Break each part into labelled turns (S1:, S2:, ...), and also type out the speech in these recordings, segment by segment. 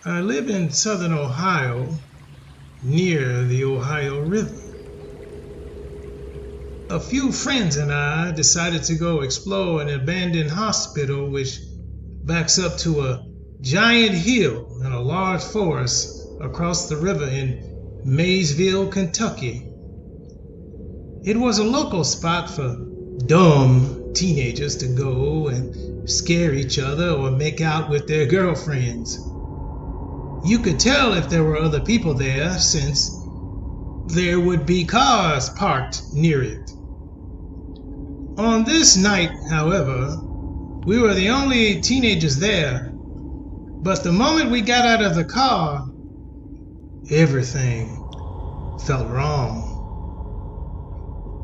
S1: I live in southern Ohio, near the Ohio River. A few friends and I decided to go explore an abandoned hospital which backs up to a giant hill in a large forest across the river in Maysville, Kentucky. It was a local spot for dumb teenagers to go and scare each other or make out with their girlfriends. You could tell if there were other people there, since there would be cars parked near it. On this night, however, we were the only teenagers there, but the moment we got out of the car, everything felt wrong.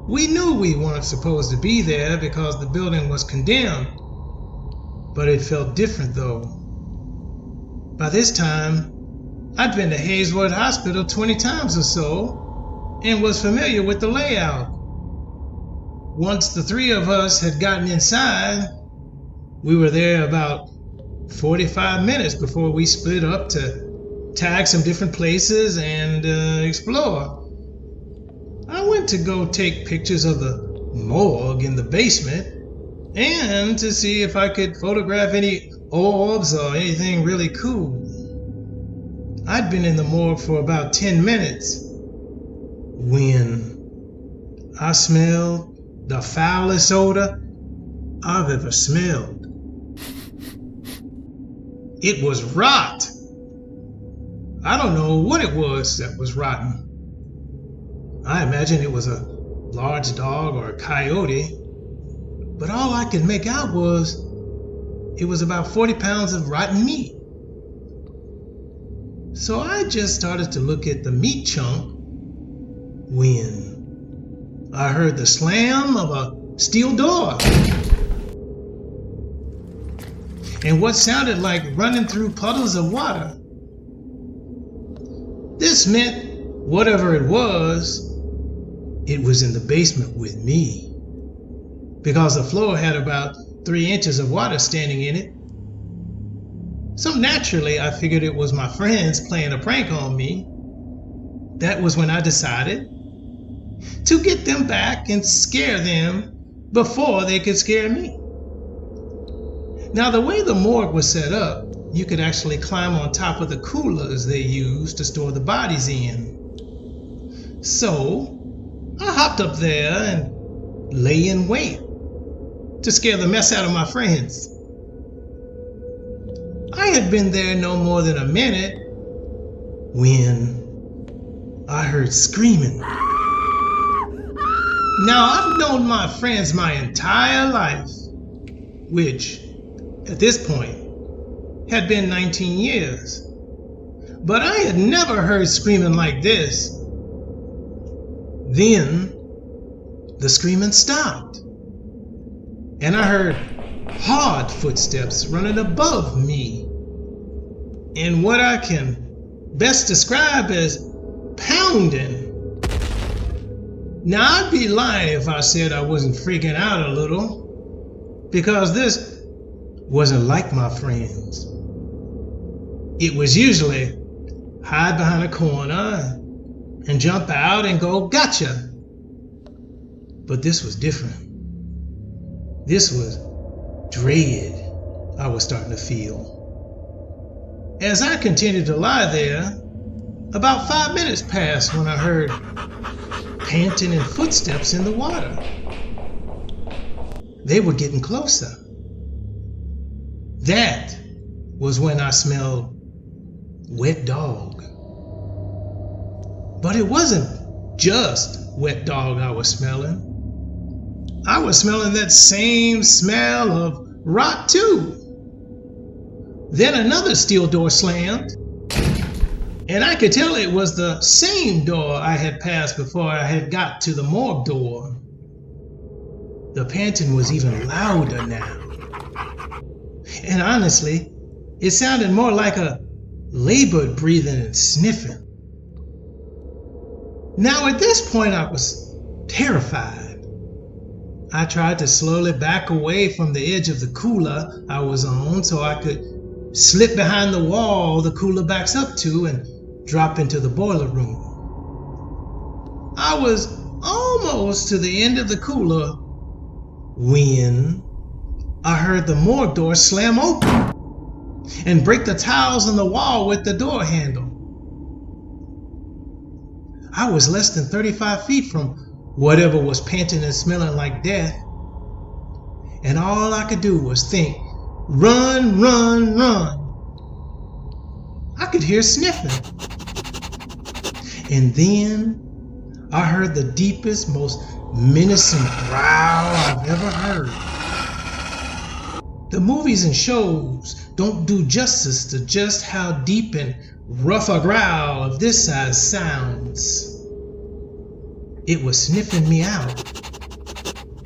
S1: We knew we weren't supposed to be there because the building was condemned, but it felt different though. By this time, I'd been to Hazelwood Hospital 20 times or so and was familiar with the layout. Once the three of us had gotten inside, we were there about 45 minutes before we split up to tag some different places and explore. I went to go take pictures of the morgue in the basement and to see if I could photograph any orbs or anything really cool. I'd been in the morgue for about 10 minutes when I smelled the foulest odor I've ever smelled. It was rot. I don't know what it was that was rotten. I imagine it was a large dog or a coyote, but all I could make out was it was about 40 pounds of rotten meat. So I just started to look at the meat chunk when I heard the slam of a steel door and what sounded like running through puddles of water. This meant whatever it was in the basement with me, because the floor had about 3 inches of water standing in it. So naturally, I figured it was my friends playing a prank on me. That was when I decided to get them back and scare them before they could scare me. Now, the way the morgue was set up, you could actually climb on top of the coolers they used to store the bodies in. So I hopped up there and lay in wait to scare the mess out of my friends. I had been there no more than a minute when I heard screaming. Now, I've known my friends my entire life, which at this point had been 19 years, but I had never heard screaming like this. Then the screaming stopped, and I heard hard footsteps running above me in what I can best describe as pounding. Now, I'd be lying if I said I wasn't freaking out a little, because this wasn't like my friends. It was usually hide behind a corner and jump out and go, gotcha. But this was different. This was dread I was starting to feel. As I continued to lie there, about 5 minutes passed when I heard panting and footsteps in the water. They were getting closer. That was when I smelled wet dog. But it wasn't just wet dog I was smelling. I was smelling that same smell of rot too. Then another steel door slammed, and I could tell it was the same door I had passed before I had got to the morgue door. The panting was even louder now. And honestly, it sounded more like a labored breathing and sniffing. Now at this point I was terrified. I tried to slowly back away from the edge of the cooler I was on so I could slip behind the wall the cooler backs up to, and drop into the boiler room. I was almost to the end of the cooler when I heard the morgue door slam open and break the tiles on the wall with the door handle. I was less than 35 feet from whatever was panting and smelling like death, and all I could do was think, run, run, run. I could hear sniffing. And then I heard the deepest, most menacing growl I've ever heard. The movies and shows don't do justice to just how deep and rough a growl of this size sounds. It was sniffing me out.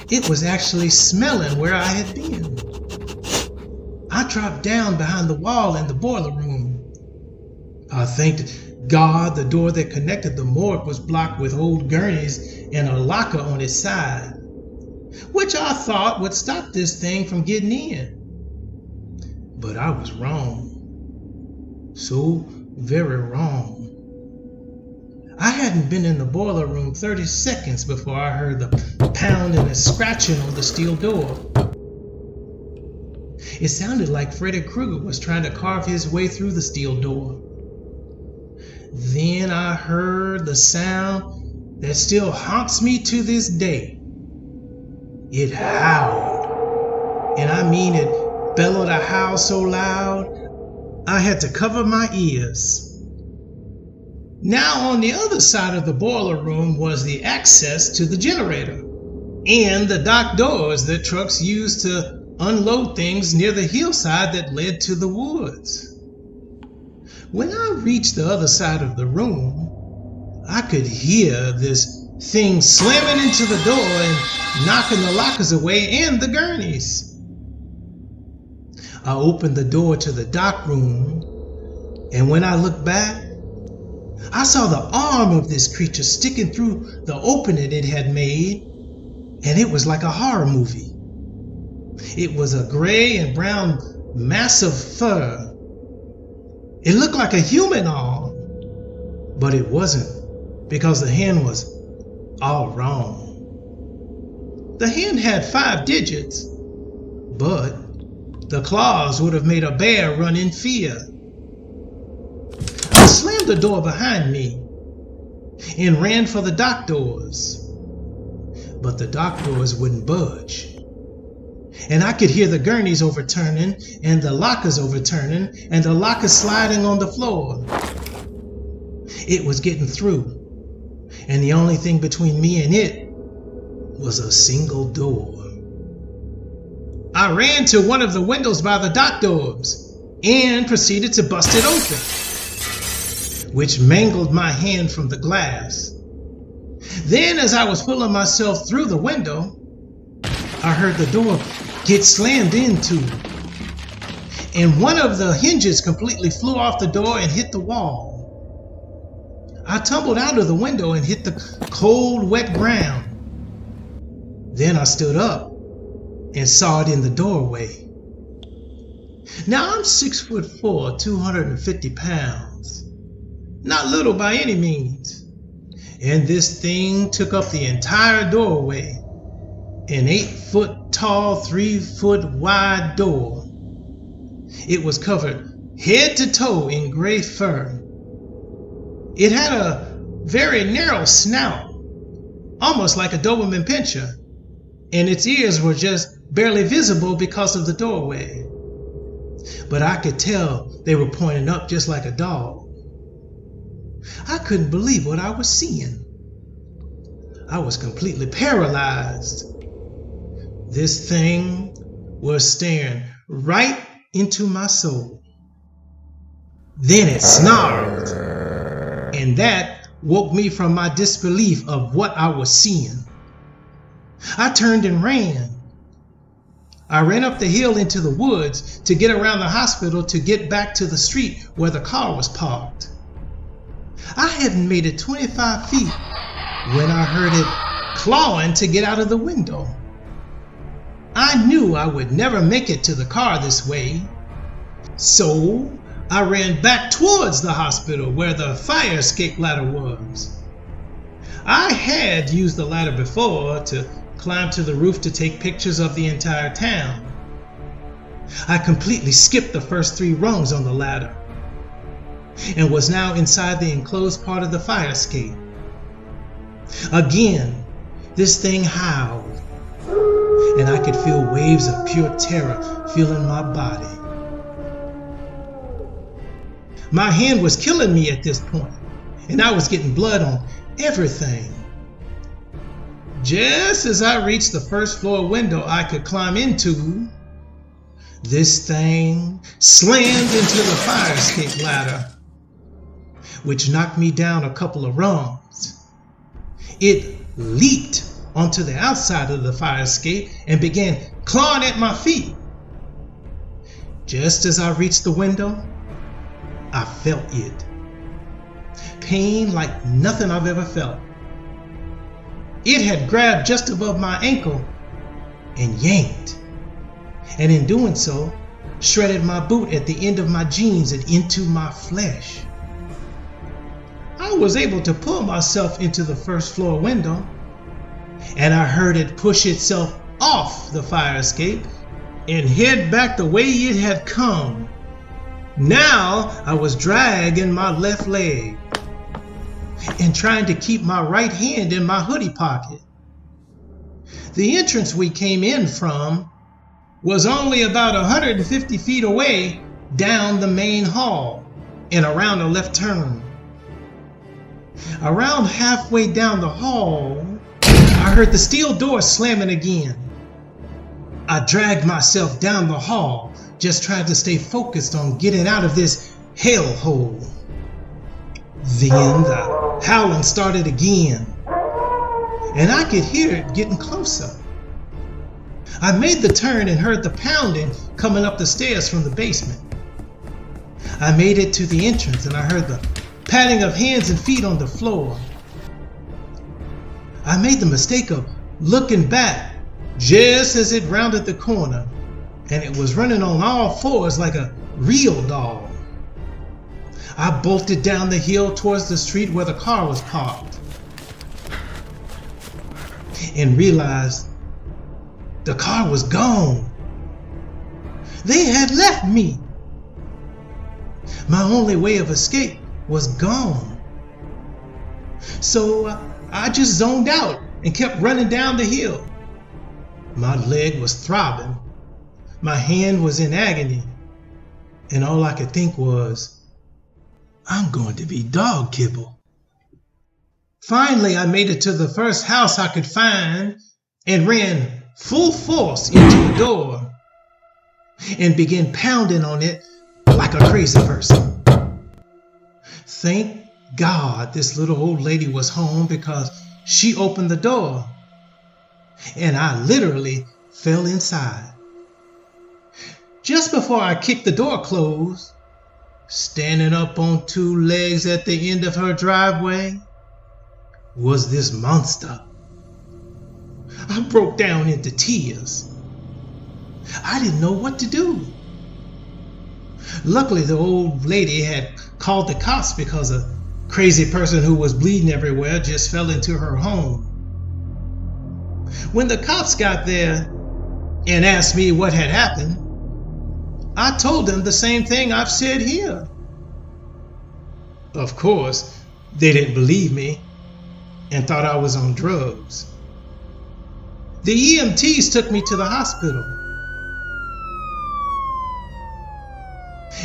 S1: It was actually smelling where I had been. I dropped down behind the wall in the boiler room. I thanked God the door that connected the morgue was blocked with old gurneys and a locker on its side, which I thought would stop this thing from getting in. But I was wrong. So very wrong. I hadn't been in the boiler room 30 seconds before I heard the pounding and scratching on the steel door. It sounded like Freddy Krueger was trying to carve his way through the steel door. Then I heard the sound that still haunts me to this day. It howled, and I mean it bellowed a howl so loud I had to cover my ears. Now on the other side of the boiler room was the access to the generator and the dock doors that trucks used to unload things near the hillside that led to the woods. When I reached the other side of the room, I could hear this thing slamming into the door and knocking the lockers away and the gurneys. I opened the door to the dock room, and when I looked back, I saw the arm of this creature sticking through the opening it had made, and it was like a horror movie. It was a gray and brown mass of fur. It looked like a human arm, but it wasn't, because the hand was all wrong. The hand had 5 digits, but the claws would have made a bear run in fear. I slammed the door behind me and ran for the dock doors, but the dock doors wouldn't budge. And I could hear the gurneys overturning and the lockers overturning and the lockers sliding on the floor. It was getting through, and the only thing between me and it was a single door. I ran to one of the windows by the dock doors and proceeded to bust it open, which mangled my hand from the glass. Then, as I was pulling myself through the window, I heard the door get slammed into, and one of the hinges completely flew off the door and hit the wall. I tumbled out of the window and hit the cold, wet ground. Then I stood up and saw it in the doorway. Now I'm 6'4", 250 pounds. Not little by any means. And this thing took up the entire doorway. An 8-foot tall, 3-foot wide door. It was covered head to toe in gray fur. It had a very narrow snout, almost like a Doberman pinscher, and its ears were just barely visible because of the doorway. But I could tell they were pointing up just like a dog. I couldn't believe what I was seeing. I was completely paralyzed. This thing was staring right into my soul. Then it snarled, and that woke me from my disbelief of what I was seeing. I turned and ran. I ran up the hill into the woods to get around the hospital to get back to the street where the car was parked. I hadn't made it 25 feet when I heard it clawing to get out of the window. I knew I would never make it to the car this way, So I ran back towards the hospital where the fire escape ladder was. I had used the ladder before to climb to the roof to take pictures of the entire town. I completely skipped the first 3 rungs on the ladder and was now inside the enclosed part of the fire escape. Again, this thing howled, and I could feel waves of pure terror filling my body. My hand was killing me at this point, and I was getting blood on everything. Just as I reached the first floor window I could climb into, this thing slammed into the fire escape ladder, which knocked me down a couple of rungs. It leaped onto the outside of the fire escape and began clawing at my feet. Just as I reached the window, I felt it. Pain like nothing I've ever felt. It had grabbed just above my ankle and yanked, and in doing so, shredded my boot at the end of my jeans and into my flesh. I was able to pull myself into the first floor window, and I heard it push itself off the fire escape and head back the way it had come. Now I was dragging my left leg and trying to keep my right hand in my hoodie pocket. The entrance we came in from was only about 150 feet away down the main hall and around a left turn. Around halfway down the hall, I heard the steel door slamming again. I dragged myself down the hall, just trying to stay focused on getting out of this hellhole. Then the howling started again, and I could hear it getting closer. I made the turn and heard the pounding coming up the stairs from the basement. I made it to the entrance and I heard the patting of hands and feet on the floor. I made the mistake of looking back just as it rounded the corner, and it was running on all fours like a real dog. I bolted down the hill towards the street where the car was parked and realized the car was gone. They had left me. My only way of escape was gone. So I just zoned out and kept running down the hill. My leg was throbbing. My hand was in agony. And all I could think was, I'm going to be dog kibble. Finally, I made it to the first house I could find and ran full force into the door and began pounding on it like a crazy person. Thank God this little old lady was home, because she opened the door and I literally fell inside. Just before I kicked the door closed, standing up on 2 legs at the end of her driveway was this monster. I broke down into tears. I didn't know what to do. Luckily, the old lady had called the cops because a crazy person who was bleeding everywhere just fell into her home. When the cops got there and asked me what had happened, I told them the same thing I've said here. Of course, they didn't believe me and thought I was on drugs. The EMTs took me to the hospital.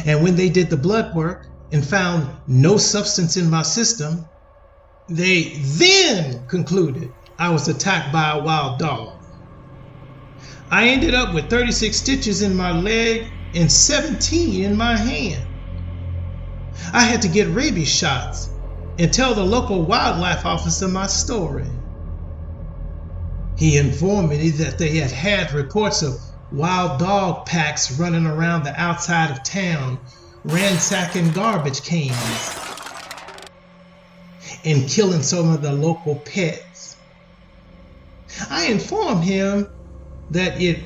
S1: And when they did the blood work and found no substance in my system, they then concluded I was attacked by a wild dog. I ended up with 36 stitches in my leg and 17 in my hand. I had to get rabies shots and tell the local wildlife officer my story. He informed me that they had had reports of wild dog packs running around the outside of town, ransacking garbage cans and killing some of the local pets. I informed him that it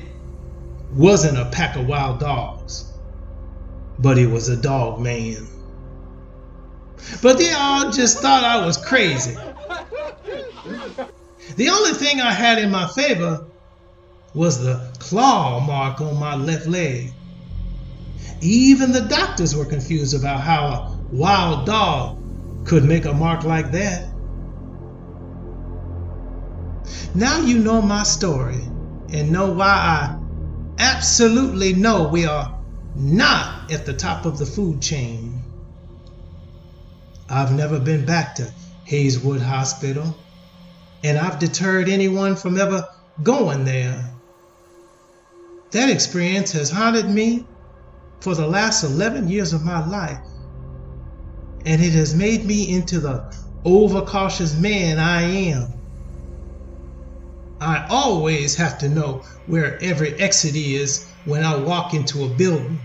S1: wasn't a pack of wild dogs. but he was a dog man. But they all just thought I was crazy. The only thing I had in my favor was the claw mark on my left leg. Even the doctors were confused about how a wild dog could make a mark like that. Now you know my story and know why I absolutely know we are not at the top of the food chain. I've never been back to Hayeswood Hospital, and I've deterred anyone from ever going there. That experience has haunted me for the last 11 years of my life, and it has made me into the overcautious man I am. I always have to know where every exit is when I walk into a building,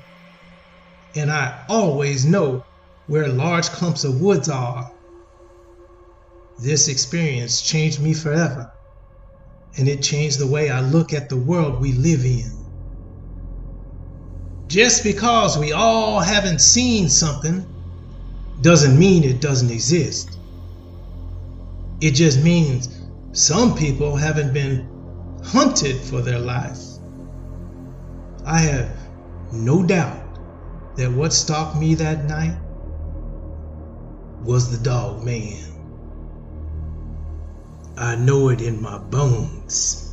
S1: and I always know where large clumps of woods are. This experience changed me forever, and it changed the way I look at the world we live in. Just because we all haven't seen something doesn't mean it doesn't exist. It just means some people haven't been hunted for their life. I have no doubt that what stalked me that night was the dog man. I know it in my bones.